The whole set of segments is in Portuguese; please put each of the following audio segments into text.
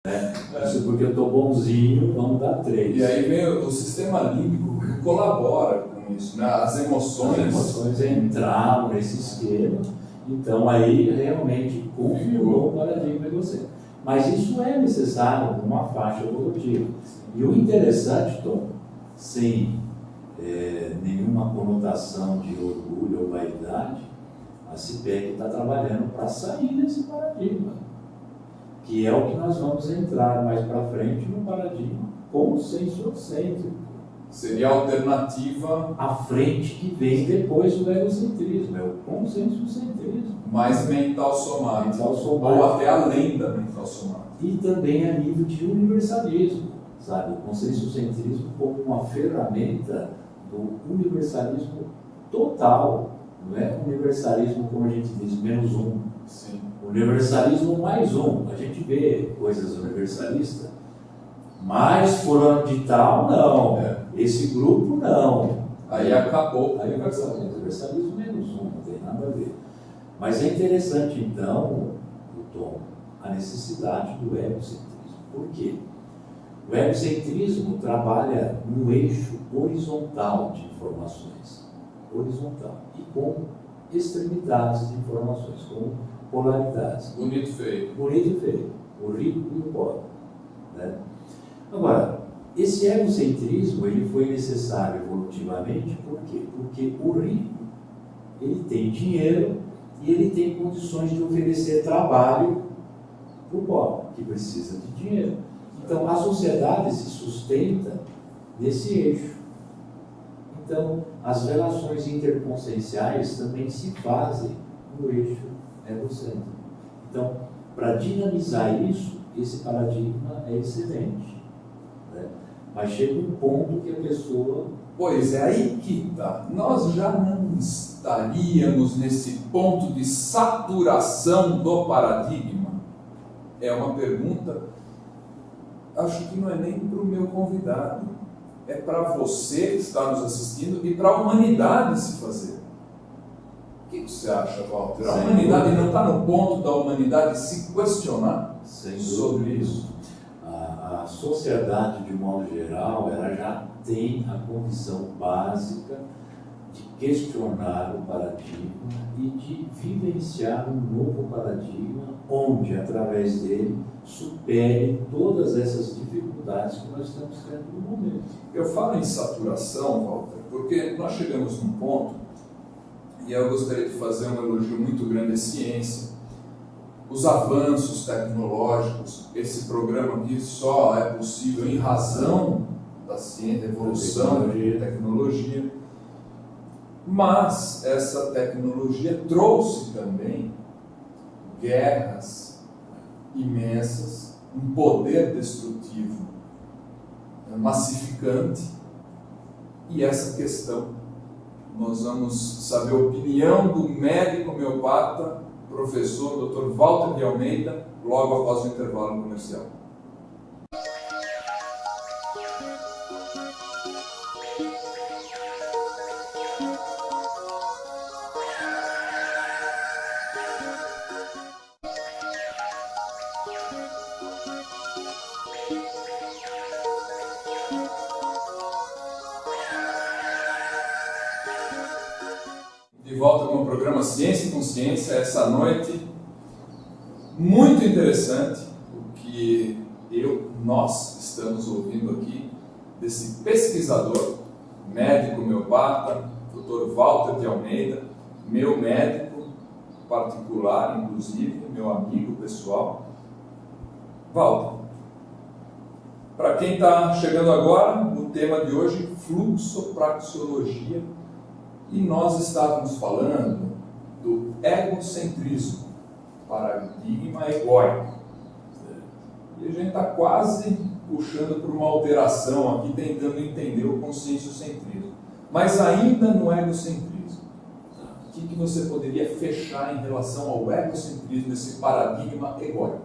Isso porque eu estou bonzinho, vamos dar 3. E aí vem o sistema límbico que colabora com isso, né? As emoções entraram nesse esquema, então aí realmente confirmou o paradigma egocêntrico. Mas isso é necessário numa faixa evolutiva. E o interessante, Tom, sem nenhuma conotação de orgulho ou vaidade, a CIPEC está trabalhando para sair desse paradigma, que é o que nós vamos entrar mais para frente no paradigma consensocêntrico. Seria a alternativa à frente que vem depois do egocentrismo, é o consensocentrismo. Mais mental somático, ou até além da mental somática. E também a nível de universalismo, sabe? O consensocentrismo como uma ferramenta do universalismo total, não é universalismo como a gente diz, menos um. Sim. Universalismo mais um. A gente vê coisas universalistas, mas fulano de tal, não. Esse grupo, não. Aí acabou. Aí universalismo menos um, não tem nada a ver. Mas é interessante, então, Tom, a necessidade do egocentrismo. Por quê? O egocentrismo trabalha no eixo horizontal de informações. Horizontal. E com extremidades de informações, com polaridades. Bonito e feio. Bonito e feio. O rico e o pobre. Né? Agora, esse egocentrismo ele foi necessário evolutivamente, por quê? Porque o rico ele tem dinheiro e ele tem condições de oferecer trabalho para o pobre, que precisa de dinheiro. Então, a sociedade se sustenta nesse eixo. Então, as relações interconscienciais também se fazem no eixo egocêntrico. Então, para dinamizar isso, esse paradigma é excelente. Né? Mas chega um ponto que a pessoa... Pois é, aí que está. Nós já não estaríamos nesse ponto de saturação do paradigma? É uma pergunta, acho que não é nem para o meu convidado, é para você que está nos assistindo e para a humanidade se fazer. O que você acha, Walter? A humanidade não está no ponto da humanidade se questionar sobre isso? A sociedade, de modo geral, ela já tem a condição básica de questionar o paradigma e de vivenciar um novo paradigma onde, através dele, supere todas essas dificuldades que nós estamos tendo no momento. Eu falo em saturação, Walter, porque nós chegamos num ponto, e eu gostaria de fazer um elogio muito grande à ciência, os avanços tecnológicos. Esse programa aqui só é possível em razão da ciência, da evolução da tecnologia. Mas essa tecnologia trouxe também guerras imensas, um poder destrutivo massificante, e essa questão nós vamos saber a opinião do médico homeopata, professor Dr. Walter de Almeida, logo após o intervalo comercial. De volta com o programa Ciência e Consciência, essa noite muito interessante, o que nós estamos ouvindo aqui desse pesquisador, médico homeopata, Dr. Walter de Almeida, meu médico particular, inclusive, meu amigo pessoal. Walter, para quem está chegando agora, o tema de hoje, fluxopraxiologia. E nós estávamos falando do egocentrismo, paradigma egóico. E a gente está quase puxando para uma alteração aqui, tentando entender o conscienciocentrismo. Mas ainda no egocentrismo, o que você poderia fechar em relação ao egocentrismo, esse paradigma egóico?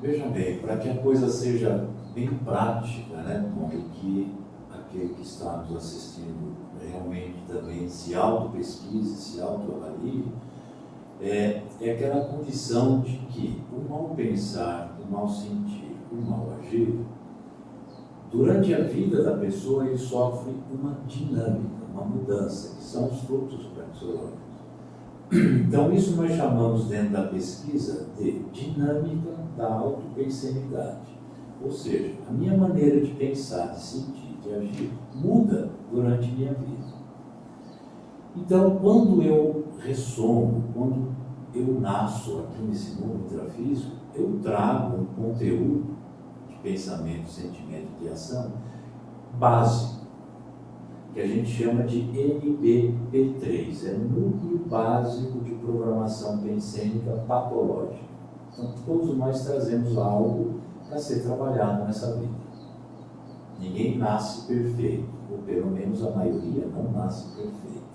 Veja bem, para que a coisa seja bem prática, né, que aquele que está nos assistindo realmente também se auto-pesquise, se auto-avalie, é aquela condição de que o mal pensar, o mal sentir, o o mal agir, durante a vida da pessoa ele sofre uma dinâmica, uma mudança, que são os fluxos praxeológicos. Então isso nós chamamos dentro da pesquisa de dinâmica da autopensenidade. Ou seja, a minha maneira de pensar, de sentir, de agir, muda durante minha vida. Então, quando eu ressono, quando eu nasço aqui nesse mundo intrafísico, eu trago um conteúdo de pensamento, sentimento e ação básico, que a gente chama de NBP3, é Núcleo Básico de Programação Pensênica Patológica. Então, todos nós trazemos algo para ser trabalhado nessa vida. Ninguém nasce perfeito, ou pelo menos a maioria não nasce perfeito.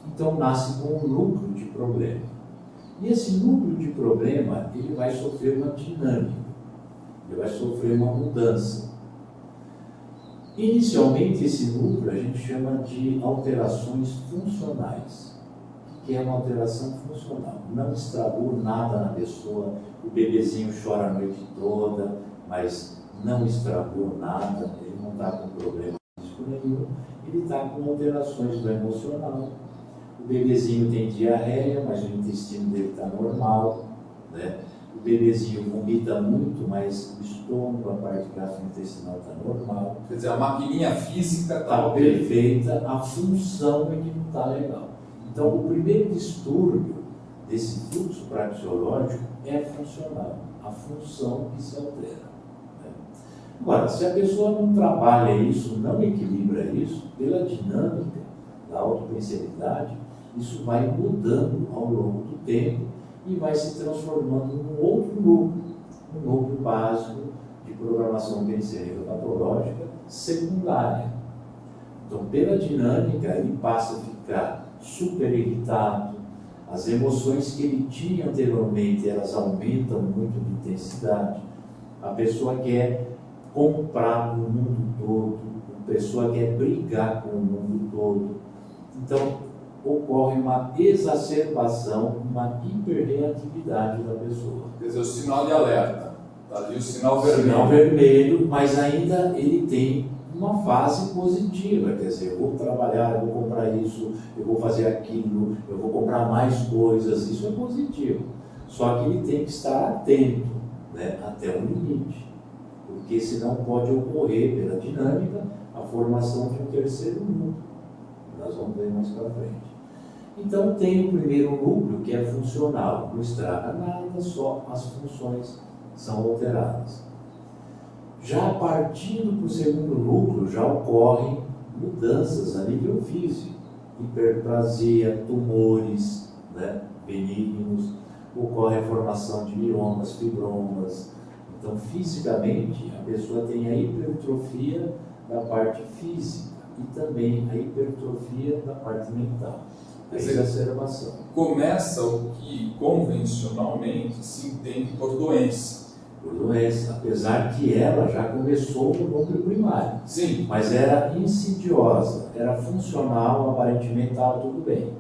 Então, nasce com um núcleo de problema. E esse núcleo de problema, ele vai sofrer uma dinâmica, ele vai sofrer uma mudança. Inicialmente, esse núcleo a gente chama de alterações funcionais. O que é uma alteração funcional? Não estragou nada na pessoa, o bebezinho chora a noite toda, mas não estragou nada, ele não está com problema físico nenhum, ele está com alterações do emocional. O bebezinho tem diarreia, mas o intestino dele está normal, né? O bebezinho vomita muito, mas o estômago, a parte gastrointestinal está normal. Quer dizer, a maquininha física está perfeita, a função é que não está legal. Então, o primeiro distúrbio desse fluxo praxeológico é funcional, a função que se altera. Né? Agora, se a pessoa não trabalha isso, não equilibra isso, pela dinâmica da autopensenidade, isso vai mudando ao longo do tempo e vai se transformando num outro núcleo, um núcleo básico de programação pensênica patológica secundária. Então, pela dinâmica, ele passa a ficar super irritado, as emoções que ele tinha anteriormente, elas aumentam muito de intensidade, a pessoa quer comprar o mundo todo, a pessoa quer brigar com o mundo todo. Então, ocorre uma exacerbação, uma hiperreatividade da pessoa. Quer dizer, o sinal de alerta. Está ali o sinal vermelho. Sinal vermelho, mas ainda ele tem uma fase positiva, quer dizer, eu vou trabalhar, eu vou comprar isso, eu vou fazer aquilo, eu vou comprar mais coisas, isso é positivo. Só que ele tem que estar atento, né, até o limite, porque senão pode ocorrer, pela dinâmica, a formação de um terceiro núcleo. Nós vamos ver mais para frente. Então tem o primeiro núcleo que é funcional, não estraga nada, só as funções são alteradas. Já partindo para o segundo núcleo, já ocorrem mudanças a nível físico, hiperplasia, tumores, né, benignos, ocorre a formação de miomas, fibromas. Então, fisicamente, a pessoa tem a hipertrofia da parte física e também a hipertrofia da parte mental. A exacerbação. Começa o que convencionalmente se entende por doença. Por doença, apesar que ela já começou no núcleo primário. Sim. Mas era insidiosa, era funcional, aparentemente estava tudo bem.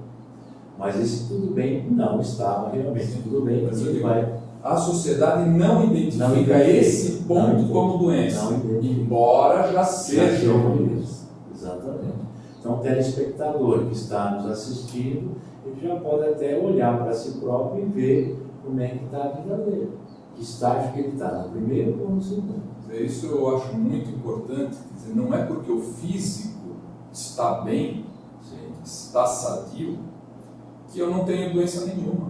Mas esse tudo bem não estava realmente tudo bem. Mas vai... A sociedade não identifica esse ponto como doença, embora já seja uma doença. Exatamente. Então, o telespectador que está nos assistindo, ele já pode até olhar para si próprio e ver como é que está a vida dele. Que estágio que ele está, no primeiro ou no segundo. Isso eu acho muito importante. Quer dizer, não é porque o físico está bem, está sadio, que eu não tenho doença nenhuma.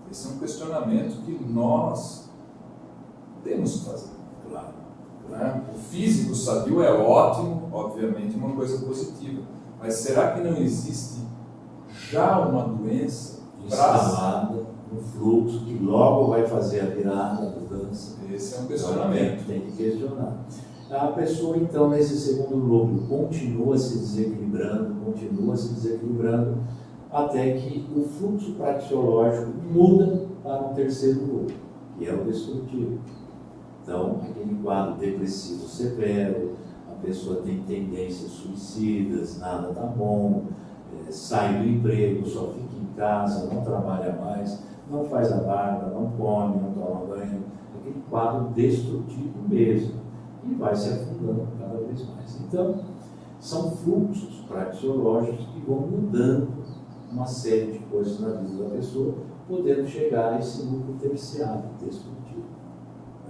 Esse é um questionamento que nós temos que fazer. Claro. Né? O físico sadio é ótimo, obviamente, uma coisa positiva. Mas será que não existe já uma doença instalada no fluxo que logo vai fazer a virada, a mudança? Esse é um questionamento. Então, tem que questionar. A pessoa, então, nesse segundo núcleo, continua se desequilibrando, até que o fluxo praxeológico muda para um terceiro núcleo, que é o destrutivo. Então, aquele quadro depressivo severo, a pessoa tem tendências suicidas, nada está bom, sai do emprego, só fica em casa, não trabalha mais, não faz a barba, não come, não toma banho, aquele quadro destrutivo mesmo, e vai se afundando cada vez mais. Então, são fluxos praxeológicos que vão mudando uma série de coisas na vida da pessoa, podendo chegar a esse núcleo terciário destrutivo.